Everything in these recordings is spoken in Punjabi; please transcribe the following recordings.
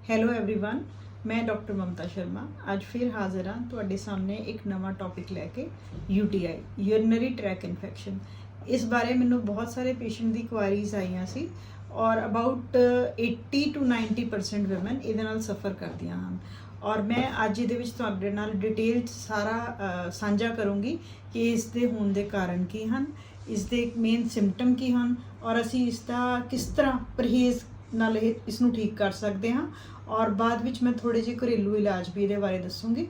ਹੈਲੋ एवरीवन, मैं डॉक्टर ममता शर्मा ਅੱਜ ਫਿਰ ਹਾਜ਼ਰ ਹਾਂ ਤੁਹਾਡੇ ਸਾਹਮਣੇ ਇੱਕ ਨਵਾਂ ਟੌਪਿਕ ਲੈ ਕੇ UTI ਯੂਰਿਨਰੀ ਟਰੈਕ ਇਨਫੈਕਸ਼ਨ। ਇਸ ਬਾਰੇ ਮੈਨੂੰ ਬਹੁਤ ਸਾਰੇ ਪੇਸ਼ੈਂਟ ਦੀ ਕੁਆਰੀਜ਼ ਆਈਆਂ ਸੀ ਔਰ ਅਬਾਊਟ 80 to 90% ਵੂਮਨ ਇਹਦੇ ਨਾਲ ਸਫਰ ਕਰਦੀਆਂ ਹਨ ਔਰ ਮੈਂ ਅੱਜ ਇਹਦੇ ਵਿੱਚ ਤੁਹਾਡੇ ਨਾਲ ਡਿਟੇਲ ਸਾਰਾ ਸਾਂਝਾ ਕਰੂੰਗੀ ਕਿ ਇਸ ਦੇ ਹੋਣ ਦੇ ਕਾਰਨ ਕੀ ਹਨ, ਇਸ ਦੇ ਮੇਨ ਸਿੰਪਟਮ ਕੀ ਹਨ ਔਰ ਅਸੀਂ ਇਸ ਦਾ ਕਿਸ ਤਰ੍ਹਾਂ ਪਰਹੇਜ਼ ਨਾਲ ਇਸ ਨੂੰ ਠੀਕ ਕਰ ਸਕਦੇ ਹਾਂ। और बाद विच मैं थोड़े जे घरेलू इलाज भी ये बारे दसूँगी।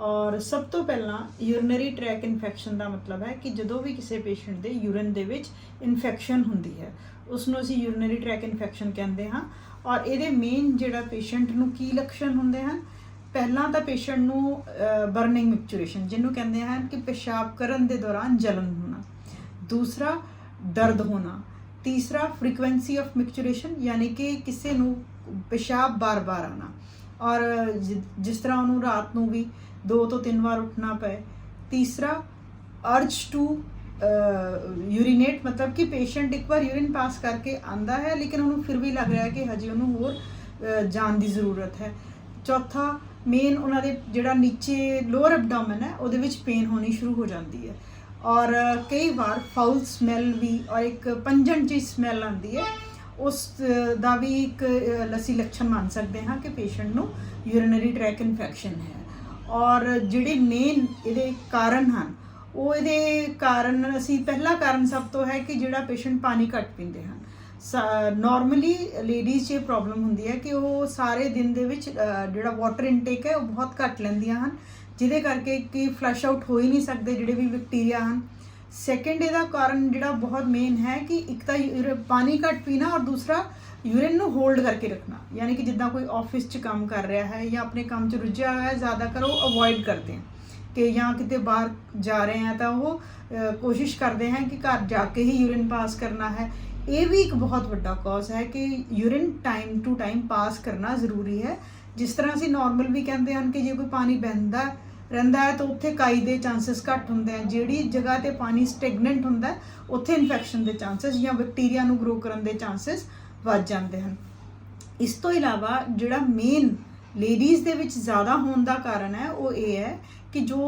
और सब तो पहला यूरिनरी ट्रैक इन्फेक्शन का मतलब है कि जो भी किसी पेशेंट के यूरिन दे विच इन्फेक्शन होंदी है उसनों असीं यूरिनरी ट्रैक इन्फेक्शन कहते हाँ। और ये मेन जिहड़ा पेशेंट नूं की लक्षण होंदे हैं, पहला तो पेशेंट नूं बर्निंग मिक्चुरेशन जिन्हों कहते हैं कि पेशाब करन दे दौरान जलन होना, दूसरा दर्द होना, तीसरा फ्रीक्वेंसी ऑफ मिक्चुरेशन यानी कि किसी नूं पेशाब बार बार आना और जिस तरह उन्होंने रात को भी 2 to 3 बार उठना पे, तीसरा अर्ज टू यूरीनेट मतलब कि पेशेंट एक बार यूरिन पास करके आंदा है लेकिन उन्होंने फिर भी लग रहा है कि हजे उन्होंने होर जान की ज़रूरत है। चौथा मेन उन्होंने जिहड़ा नीचे लोअर एबडोमेन है उहदे विच पेन होनी शुरू हो जाती है और कई बार फाउल स्मैल भी और एक पंजन जी स्मैल आती है, उस दा भी एक असीं लक्षण मान सकते हैं कि पेशेंट नूं यूरिनरी ट्रैक इन्फेक्शन है। और जिहड़े मेन इहदे कारण हैं वो इहदे कारण असीं पहला कारण सब तो है कि जिहड़ा पेशेंट पानी घट पींदे हैं। नॉर्मली लेडीज़ ये प्रॉब्लम होंदी है कि वो सारे दिन दे विच जिहड़ा वाटर इनटेक है वो बहुत घट लैंदियां हन जिहदे करके कि फ्लश आउट हो ही नहीं सकते जिहड़े भी बैक्टीरिया हैं। सैकेंड ਇਹਦਾ ਕਾਰਨ ਜਿਹੜਾ ਬਹੁਤ ਮੇਨ ਹੈ कि एक तो पानी घट पीना और दूसरा यूरिन ਨੂੰ होल्ड करके रखना, यानी कि जिदा कोई ऑफिस च काम कर रहा है या अपने काम च रुझा हुआ है ज़्यादातर वो अवॉइड करते हैं कि या किते बाहर जा रहे हैं तो वो कोशिश करते हैं कि घर जाके ही यूरिन पास करना है। ये भी एक बहुत बड़ा कॉज है कि urine time to time pass करना ज़रूरी है। जिस तरह असीं नॉर्मल भी कहते हैं कि जो कोई पानी बहता रहिंदा है तो उत्थे काई दे चांसिस घट होंदे हैं, जिहड़ी जगह ते पानी स्टैगनेंट हुंदा है उत्थे इन्फेक्शन के चांसिस या बैक्टीरिया नूं ग्रो करन दे चांसिस वध जांदे हन। इस तो इलावा जिहड़ा मेन लेडीज़ दे विच ज़्यादा होने का कारण है वो ये है कि जो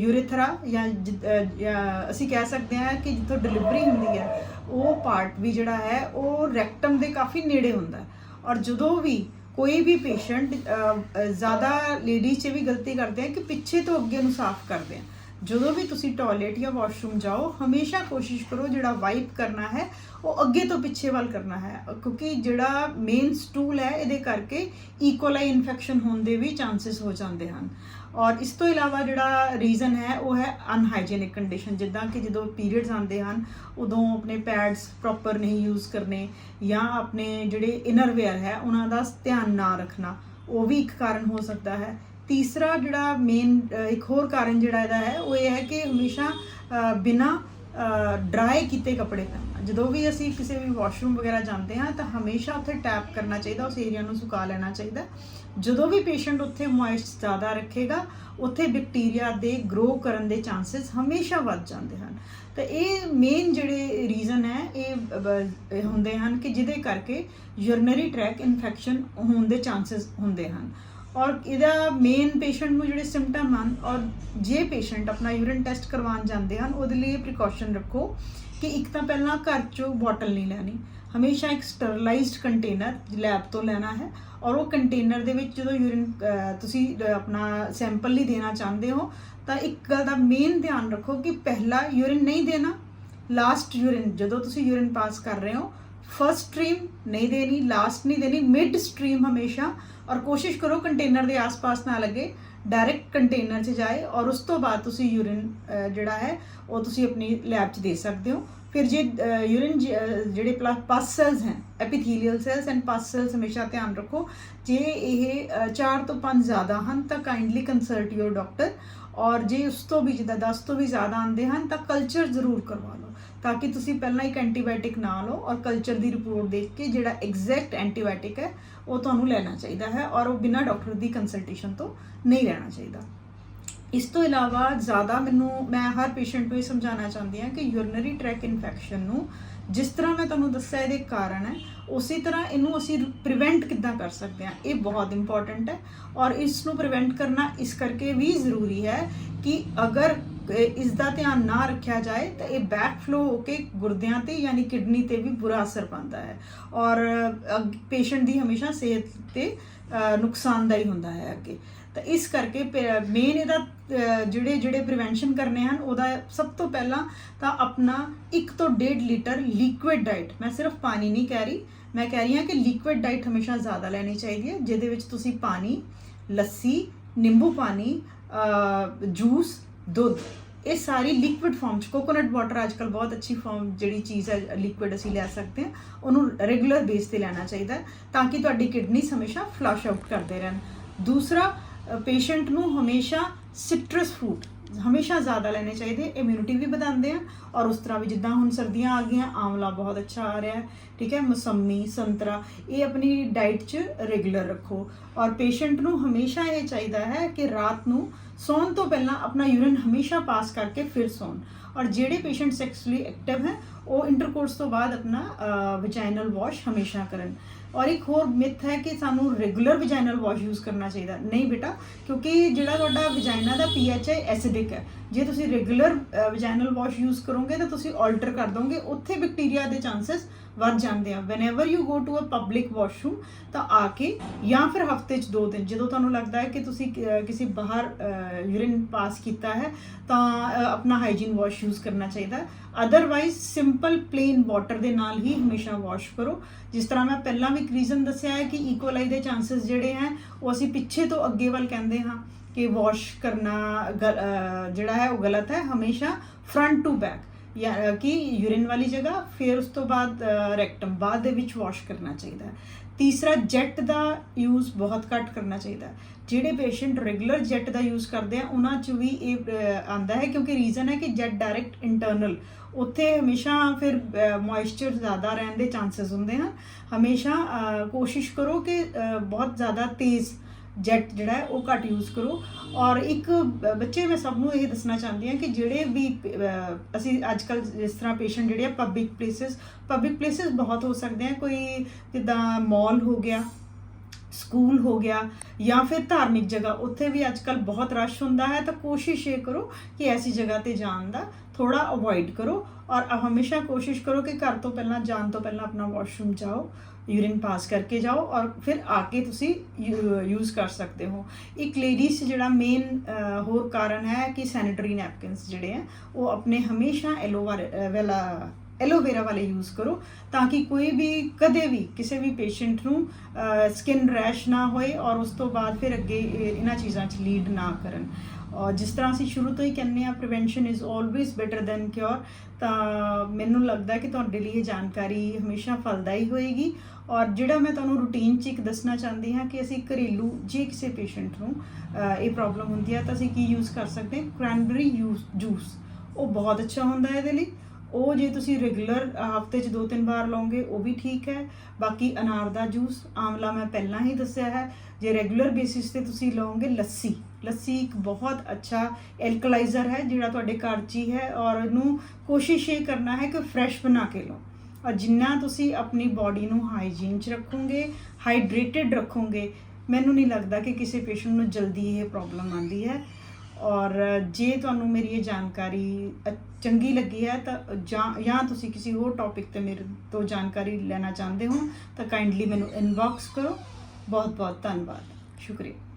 यूरेथरा या असीं कह सकते हैं कि जिथों डिलीवरी होंदी है वो पार्ट भी जिहड़ा है वो रैक्टम दे काफ़ी नेड़े हुंदा है। और जदों भी कोई भी पेशेंट ज़्यादा लेडीज़ च भी गलती करते हैं कि पिछे तो अगे नूं साफ करते हैं। जो भी तुसी टॉयलेट या वॉशरूम जाओ हमेशा कोशिश करो जिहड़ा वाइप करना है वो अगे तो पिछे वाल करना है, क्योंकि जिहड़ा मेन स्टूल है इहदे करके ईकोलाई इन्फेक्शन होने के भी चांसिस हो जाते हैं। और इस तो इलावा जिहड़ा रीज़न है वो है अनहाइजीनिक कंडीशन, जिद्दां कि जो पीरियड्स आते हैं उदों अपने पैड्स प्रॉपर नहीं यूज़ करने या अपने जिहड़े इनरवेयर है उन्हों ध्यान ना रखना, वो भी एक कारण हो सकता है। तीसरा जिहड़ा मेन एक होर कारण जिहड़ा इहदा है वो ये है कि हमेशा बिना ड्राई किए कपड़े पहनना। जो भी असी किसी भी वॉशरूम वगैरह जाते हैं तो हमेशा उत्थे टैप करना चाहिए, उस एरिया को सुका लेना चाहिए। जो भी पेशेंट उत्थे मॉइस्ट ज़्यादा रखेगा उत्थे बैक्टीरिया दे ग्रो करन दे चांसिस हमेशा वध जाते हैं। तो ये मेन जिहड़े रीज़न है ये होंदे हैं कि जिहदे करके यूरिनरी ट्रैक इन्फेक्शन होने दे चांसिस होंदे हैं। और इहदा मेन पेशेंट में जिहड़े सिम्पटम हैं और जे पेशेंट अपना यूरिन टेस्ट करवाने जाते हैं उहदे लई प्रिकॉशन रखो कि एक तो पहला घर चो बॉटल नहीं लैनी, हमेशा एक स्टरलाइज्ड कंटेनर लैब तो लेना है और वो कंटेनर दे विच जो यूरिन तुसी अपना सैंपल नहीं देना चाहते हो तो एक गल दा मेन ध्यान रखो कि पहला यूरिन नहीं देना, लास्ट यूरिन जो तुसी यूरिन पास कर रहे हो फर्स्ट स्ट्रीम नहीं देनी, लास्ट नहीं देनी, मिड स्ट्रीम हमेशा। और कोशिश करो कंटेनर के आस पास ना लगे, डायरैक्ट कंटेनर से जाए और उस तो बाद तुसी यूरिन जिहड़ा है वो तुसी अपनी लैब च दे सकते हो। फिर जे यूरिन जिहड़े पस सेल्स हैं epithelial cells and pus cells हमेशा ध्यान रखो, जे ये 4 to 5 ज़्यादा हैं तो काइंडली कंसल्ट योर डॉक्टर। और जे उस तो भी जिदा 10 तो भी ज़्यादा आते हैं तो कल्चर जरूर करवा लो ताकि तुसी पहला एक एंटीबायोटिक ना लो और कल्चर की रिपोर्ट देख के जिहड़ा एग्जैक्ट एंटीबायोटिक है वो तुहानूं लेना चाहिए है और वो बिना डॉक्टर की कंसल्टेशन तो नहीं लेना चाहिए। इस तो इलावा ज़्यादा मैं हर पेशेंट को ये समझाना चाहती हाँ कि यूरिनरी ट्रैक इन्फेक्शन जिस तरह मैं तुहानूं दस्सिया इहदे कारण है ਉਸੇ ਤਰ੍ਹਾਂ ਇਹਨੂੰ ਅਸੀਂ ਪ੍ਰੀਵੈਂਟ ਕਿੱਦਾਂ ਕਰ ਸਕਦੇ ਹਾਂ, ਇਹ ਬਹੁਤ ਇੰਪੋਰਟੈਂਟ ਹੈ। ਔਰ ਇਸ ਨੂੰ ਪ੍ਰੀਵੈਂਟ ਕਰਨਾ ਇਸ ਕਰਕੇ ਵੀ ਜ਼ਰੂਰੀ ਹੈ ਕਿ ਅਗਰ ਇਸ ਦਾ ਧਿਆਨ ਨਾ ਰੱਖਿਆ ਜਾਏ ਤਾਂ ਇਹ ਬੈਕ ਫਲੋ ਹੋ ਕੇ ਗੁਰਦਿਆਂ ਤੇ ਯਾਨੀ ਕਿਡਨੀ ਤੇ ਵੀ ਬੁਰਾ ਅਸਰ ਪਾਉਂਦਾ ਹੈ ਔਰ ਪੇਸ਼ੈਂਟ ਦੀ ਹਮੇਸ਼ਾ ਸਿਹਤ ਤੇ ਨੁਕਸਾਨਦਾਈ ਹੁੰਦਾ ਹੈ ਅੱਗੇ। ਤਾਂ ਇਸ ਕਰਕੇ ਮੇਨ ਇਹਦਾ ਜਿਹੜੇ ਪ੍ਰੀਵੈਂਸ਼ਨ ਕਰਨੇ ਹਨ, ਉਹਦਾ ਸਭ ਤੋਂ ਪਹਿਲਾਂ ਤਾਂ ਆਪਣਾ 1 ਤੋਂ 1.5 ਲੀਟਰ ਲਿਕੁਇਡ ਡਾਈਟ, ਮੈਂ ਸਿਰਫ ਪਾਣੀ ਨਹੀਂ ਕਹਿ ਰਹੀ, ਮੈਂ ਕਹਿ ਰਹੀ ਹਾਂ ਕਿ ਲਿਕੁਇਡ ਡਾਈਟ ਹਮੇਸ਼ਾ ਜ਼ਿਆਦਾ ਲੈਣੀ ਚਾਹੀਦੀ ਹੈ, ਜਿਹਦੇ ਵਿੱਚ ਤੁਸੀਂ ਪਾਣੀ, ਲੱਸੀ, ਨਿੰਬੂ ਪਾਣੀ, ਜੂਸ, ਦੁੱਧ, ਇਹ ਸਾਰੀ ਲਿਕੁਇਡ ਫਾਰਮ 'ਚ, ਕੋਕੋਨਟ ਵਾਟਰ ਅੱਜ ਕੱਲ੍ਹ ਬਹੁਤ ਅੱਛੀ ਫਾਰਮ ਜਿਹੜੀ ਚੀਜ਼ ਹੈ ਲਿਕੁਇਡ ਅਸੀਂ ਲੈ ਸਕਦੇ ਹਾਂ, ਉਹਨੂੰ ਰੈਗੂਲਰ ਬੇਸ 'ਤੇ ਲੈਣਾ ਚਾਹੀਦਾ ਤਾਂ ਕਿ ਤੁਹਾਡੀ ਕਿਡਨੀਜ਼ ਹਮੇਸ਼ਾ ਫਲਸ਼ ਆਊਟ ਕਰਦੇ ਰਹਿਣ। ਦੂਸਰਾ, ਪੇਸ਼ੈਂਟ ਨੂੰ ਹਮੇਸ਼ਾ ਸਿਟਰਸ ਫਰੂਟ ਹਮੇਸ਼ਾ ਜ਼ਿਆਦਾ ਲੈਣੇ ਚਾਹੀਦੇ, ਇਮਿਊਨਿਟੀ ਵੀ ਵਧਾਉਂਦੇ ਆ ਔਰ ਉਸ ਤਰ੍ਹਾਂ ਵੀ ਜਿੱਦਾਂ ਹੁਣ ਸਰਦੀਆਂ ਆ ਗਈਆਂ, ਆਂਵਲਾ ਬਹੁਤ ਅੱਛਾ ਆ ਰਿਹਾ ਹੈ, ਠੀਕ ਹੈ, ਮੌਸੰਮੀ, ਸੰਤਰਾ, ਇਹ ਆਪਣੀ ਡਾਈਟ 'ਚ ਰੈਗੂਲਰ ਰੱਖੋ। ਔਰ ਪੇਸ਼ੈਂਟ ਨੂੰ ਹਮੇਸ਼ਾ ਇਹ ਚਾਹੀਦਾ ਹੈ ਕਿ ਰਾਤ ਨੂੰ ਸੌਣ ਤੋਂ ਪਹਿਲਾਂ ਆਪਣਾ ਯੂਰਿਨ ਹਮੇਸ਼ਾ ਪਾਸ ਕਰਕੇ ਫਿਰ ਸੌਣ। ਔਰ ਜਿਹੜੇ ਪੇਸ਼ੈਂਟ ਸੈਕਸੁਅਲੀ ਐਕਟਿਵ ਹੈ ਉਹ ਇੰਟਰਕੋਰਸ ਤੋਂ ਬਾਅਦ ਆਪਣਾ ਵਜਾਈਨਲ ਵਾਸ਼ ਹਮੇਸ਼ਾ ਕਰਨ। ਔਰ ਇੱਕ ਹੋਰ ਮਿਥ ਹੈ ਕਿ ਸਾਨੂੰ ਰੈਗੂਲਰ ਵਜਾਈਨਲ ਵਾਸ਼ ਯੂਜ਼ ਕਰਨਾ ਚਾਹੀਦਾ, ਨਹੀਂ ਬੇਟਾ, ਕਿਉਂਕਿ ਜਿਹੜਾ ਤੁਹਾਡਾ ਵਜਾਈਨਾ ਦਾ pH ਹੈ ਐਸਿਡਿਕ ਹੈ। ਜੇ ਤੁਸੀਂ ਰੈਗੂਲਰ ਵਜਾਈਨਲ ਵਾਸ਼ ਯੂਜ਼ ਕਰੋਗੇ ਤਾਂ ਤੁਸੀਂ ਆਲਟਰ ਕਰ ਦੋਗੇ, ਉੱਥੇ ਬੈਕਟੀਰੀਆ ਦੇ ਚਾਂਸਸ ਵੱਧ ਜਾਂਦੇ ਆ। Whenever you go to a public washroom ਤਾਂ ਆ ਕੇ ਜਾਂ ਫਿਰ ਹਫਤੇ 'ਚ 2 ਦਿਨ ਜਦੋਂ ਤੁਹਾਨੂੰ ਲੱਗਦਾ ਹੈ ਕਿ ਤੁਸੀਂ ਕਿਸੇ ਬਾਹਰ ਯੂਰਿਨ ਪਾਸ ਕੀਤਾ ਹੈ ਤਾਂ ਆਪਣਾ ਹਾਈਜੀਨ ਵਾਸ਼ ਯੂਜ਼ ਕਰਨਾ ਚਾਹੀਦਾ। ਅਦਰਵਾਈਜ਼ ਸਿੰਪਲ ਪਲੇਨ ਵਾਟਰ ਦੇ ਨਾਲ ਹੀ ਹਮੇਸ਼ਾ ਵਾਸ਼ ਕਰੋ। ਜਿਸ ਤਰ੍ਹਾਂ ਮੈਂ ਪਹਿਲਾਂ ਵੀ ਇੱਕ ਰੀਜ਼ਨ ਦੱਸਿਆ ਹੈ ਕਿ ਈਕੋਲਾਈ ਦੇ ਚਾਂਸਸ ਜਿਹੜੇ ਹੈ ਉਹ ਅਸੀਂ ਪਿੱਛੇ ਤੋਂ ਅੱਗੇ ਵੱਲ ਕਹਿੰਦੇ ਹਾਂ ਕਿ ਵਾਸ਼ ਕਰਨਾ ਜਿਹੜਾ ਹੈ ਉਹ ਗਲਤ ਹੈ, ਹਮੇਸ਼ਾ ਫਰੰਟ ਟੂ ਬੈਕ ਜਾਂ ਕਿ ਯੂਰਿਨ ਵਾਲੀ ਜਗ੍ਹਾ, ਫਿਰ ਉਸ ਤੋਂ ਬਾਅਦ ਰੈਕਟਮ ਬਾਅਦ ਦੇ ਵਿੱਚ ਵਾਸ਼ ਕਰਨਾ ਚਾਹੀਦਾ ਹੈ। ਤੀਸਰਾ, ਜੈਟ ਦਾ ਯੂਜ਼ ਬਹੁਤ ਘੱਟ ਕਰਨਾ ਚਾਹੀਦਾ। ਜਿਹੜੇ ਪੇਸ਼ੈਂਟ ਰੈਗੂਲਰ ਜੈਟ ਦਾ ਯੂਜ਼ ਕਰਦੇ ਆ ਉਹਨਾਂ 'ਚ ਵੀ ਇਹ ਆਉਂਦਾ ਹੈ, ਕਿਉਂਕਿ ਰੀਜ਼ਨ ਹੈ ਕਿ ਜੈਟ ਡਾਇਰੈਕਟ ਇੰਟਰਨਲ, ਉੱਥੇ ਹਮੇਸ਼ਾ ਫਿਰ ਮੋਇਸਚਰ ਜ਼ਿਆਦਾ ਰਹਿਣ ਦੇ ਚਾਂਸਸ ਹੁੰਦੇ ਹਨ। ਹਮੇਸ਼ਾ ਕੋਸ਼ਿਸ਼ ਕਰੋ ਕਿ ਬਹੁਤ ਜ਼ਿਆਦਾ ਤੇਜ਼ ਜੈਟ ਜਿਹੜਾ ਹੈ ਉਹ ਘੱਟ ਯੂਜ਼ ਕਰੋ। ਔਰ ਇੱਕ ਬੱਚੇ, ਮੈਂ ਸਭ ਨੂੰ ਇਹ ਦੱਸਣਾ ਚਾਹੁੰਦੀ ਹਾਂ ਕਿ ਜਿਹੜੇ ਵੀ ਅਸੀਂ ਅੱਜ ਕੱਲ੍ਹ ਜਿਸ ਤਰ੍ਹਾਂ ਪੇਸ਼ੈਂਟ ਜਿਹੜੇ ਆ ਪਬਲਿਕ ਪਲੇਸਿਸ ਬਹੁਤ ਹੋ ਸਕਦੇ ਆ, ਕੋਈ ਜਿੱਦਾਂ ਮਾਲ ਹੋ ਗਿਆ, ਸਕੂਲ ਹੋ ਗਿਆ ਜਾਂ ਫਿਰ ਧਾਰਮਿਕ ਜਗ੍ਹਾ, ਉੱਥੇ ਵੀ ਅੱਜ ਕੱਲ੍ਹ ਬਹੁਤ ਰਸ਼ ਹੁੰਦਾ ਹੈ। ਤਾਂ ਕੋਸ਼ਿਸ਼ ਇਹ ਕਰੋ ਕਿ ਐਸੀ ਜਗ੍ਹਾ 'ਤੇ ਜਾਣ ਦਾ ਥੋੜਾ ਅਵੋਇਡ ਕਰੋ ਔਰ ਹਮੇਸ਼ਾ ਕੋਸ਼ਿਸ਼ ਕਰੋ ਕਿ ਘਰ ਤੋਂ ਪਹਿਲਾਂ ਜਾਣ ਤੋਂ ਪਹਿਲਾਂ ਆਪਣਾ ਵਾਸ਼ਰੂਮ ਜਾਓ, ਯੂਰਿਨ ਪਾਸ ਕਰਕੇ ਜਾਓ ਔਰ ਫਿਰ ਆ ਕੇ ਤੁਸੀਂ ਯੂਜ਼ ਕਰ ਸਕਦੇ ਹੋ। ਇੱਕ ਲੇਡੀਜ਼ ਜਿਹੜਾ ਮੇਨ ਹੋਰ ਕਾਰਨ ਹੈ ਕਿ ਸੈਨੀਟਰੀ ਨੈਪਕਿਨਸ ਜਿਹੜੇ ਹੈ ਉਹ ਆਪਣੇ ਹਮੇਸ਼ਾ ਐਲੋਵੇਰਾ ਵਾਲੇ ਯੂਜ਼ ਕਰੋ ਤਾਂ ਕਿ ਕੋਈ ਵੀ ਕਦੇ ਵੀ ਕਿਸੇ ਵੀ ਪੇਸ਼ੈਂਟ ਨੂੰ ਸਕਿਨ ਰੈਸ਼ ਨਾ ਹੋਏ ਔਰ ਉਸ ਤੋਂ ਬਾਅਦ ਫਿਰ ਅੱਗੇ ਇਹਨਾਂ ਚੀਜ਼ਾਂ 'ਚ ਲੀਡ ਨਾ ਕਰਨ। ਔਰ ਜਿਸ ਤਰ੍ਹਾਂ ਅਸੀਂ ਸ਼ੁਰੂ ਤੋਂ ਹੀ ਕਹਿੰਦੇ ਹਾਂ prevention is always better than cure, ਤਾਂ ਮੈਨੂੰ ਲੱਗਦਾ ਕਿ ਤੁਹਾਡੇ ਲਈ ਇਹ ਜਾਣਕਾਰੀ ਹਮੇਸ਼ਾ ਫਲਦਾਈ ਹੋਏਗੀ। ਔਰ ਜਿਹੜਾ ਮੈਂ ਤੁਹਾਨੂੰ ਰੂਟੀਨ 'ਚ ਇੱਕ ਦੱਸਣਾ ਚਾਹੁੰਦੀ ਹਾਂ ਕਿ ਅਸੀਂ ਘਰੇਲੂ ਜੇ ਕਿਸੇ ਪੇਸ਼ੈਂਟ ਨੂੰ ਇਹ ਪ੍ਰੋਬਲਮ ਹੁੰਦੀ ਹੈ ਤਾਂ ਅਸੀਂ ਕੀ ਯੂਜ਼ ਕਰ ਸਕਦੇ ਹਾਂ, ਕ੍ਰੈਨਬੇਰੀ ਜੂਸ, ਉਹ ਬਹੁਤ ਅੱਛਾ ਹੁੰਦਾ ਹੈ ਇਹਦੇ ਲਈ। ਉਹ ਜੇ ਤੁਸੀਂ ਰੈਗੂਲਰ ਹਫਤੇ 'ਚ 2-3 ਵਾਰ ਲਓਗੇ ਉਹ ਵੀ ਠੀਕ ਹੈ। ਬਾਕੀ ਅਨਾਰ ਦਾ ਜੂਸ, ਆਂਵਲਾ ਮੈਂ ਪਹਿਲਾਂ ਹੀ ਦੱਸਿਆ ਹੈ। ਜੇ ਰੈਗੂਲਰ ਬੇਸਿਸ 'ਤੇ ਤੁਸੀਂ ਲਓਗੇ ਲੱਸੀ ਇੱਕ ਬਹੁਤ ਅੱਛਾ ਐਲਕਲਾਈਜ਼ਰ ਹੈ ਜਿਹੜਾ ਤੁਹਾਡੇ ਘਰ 'ਚ ਹੀ ਹੈ ਔਰ ਇਹਨੂੰ ਕੋਸ਼ਿਸ਼ ਇਹ ਕਰਨਾ ਹੈ ਕਿ ਫਰੈਸ਼ ਬਣਾ ਕੇ ਲਓ। ਔਰ ਜਿੰਨਾ ਤੁਸੀਂ ਆਪਣੀ ਬਾਡੀ ਨੂੰ ਹਾਈਜੀਨ 'ਚ ਰੱਖੋਗੇ, ਹਾਈਡਰੇਟਿਡ ਰੱਖੋਗੇ, ਮੈਨੂੰ ਨਹੀਂ ਲੱਗਦਾ ਕਿ ਕਿਸੇ ਪੇਸ਼ੈਂਟ ਨੂੰ ਜਲਦੀ ਇਹ ਪ੍ਰੋਬਲਮ ਆਉਂਦੀ ਹੈ। ਔਰ ਜੇ ਤੁਹਾਨੂੰ ਮੇਰੀ ਇਹ ਜਾਣਕਾਰੀ ਚੰਗੀ ਲੱਗੀ ਹੈ ਤਾਂ ਜਾਂ ਤੁਸੀਂ ਕਿਸੇ ਹੋਰ ਟੌਪਿਕ 'ਤੇ ਮੇਰੇ ਤੋਂ ਜਾਣਕਾਰੀ ਲੈਣਾ ਚਾਹੁੰਦੇ ਹੋ ਤਾਂ ਕਾਈਂਡਲੀ ਮੈਨੂੰ ਇਨਬੌਕਸ ਕਰੋ। ਬਹੁਤ ਬਹੁਤ ਧੰਨਵਾਦ, ਸ਼ੁਕਰੀਆ।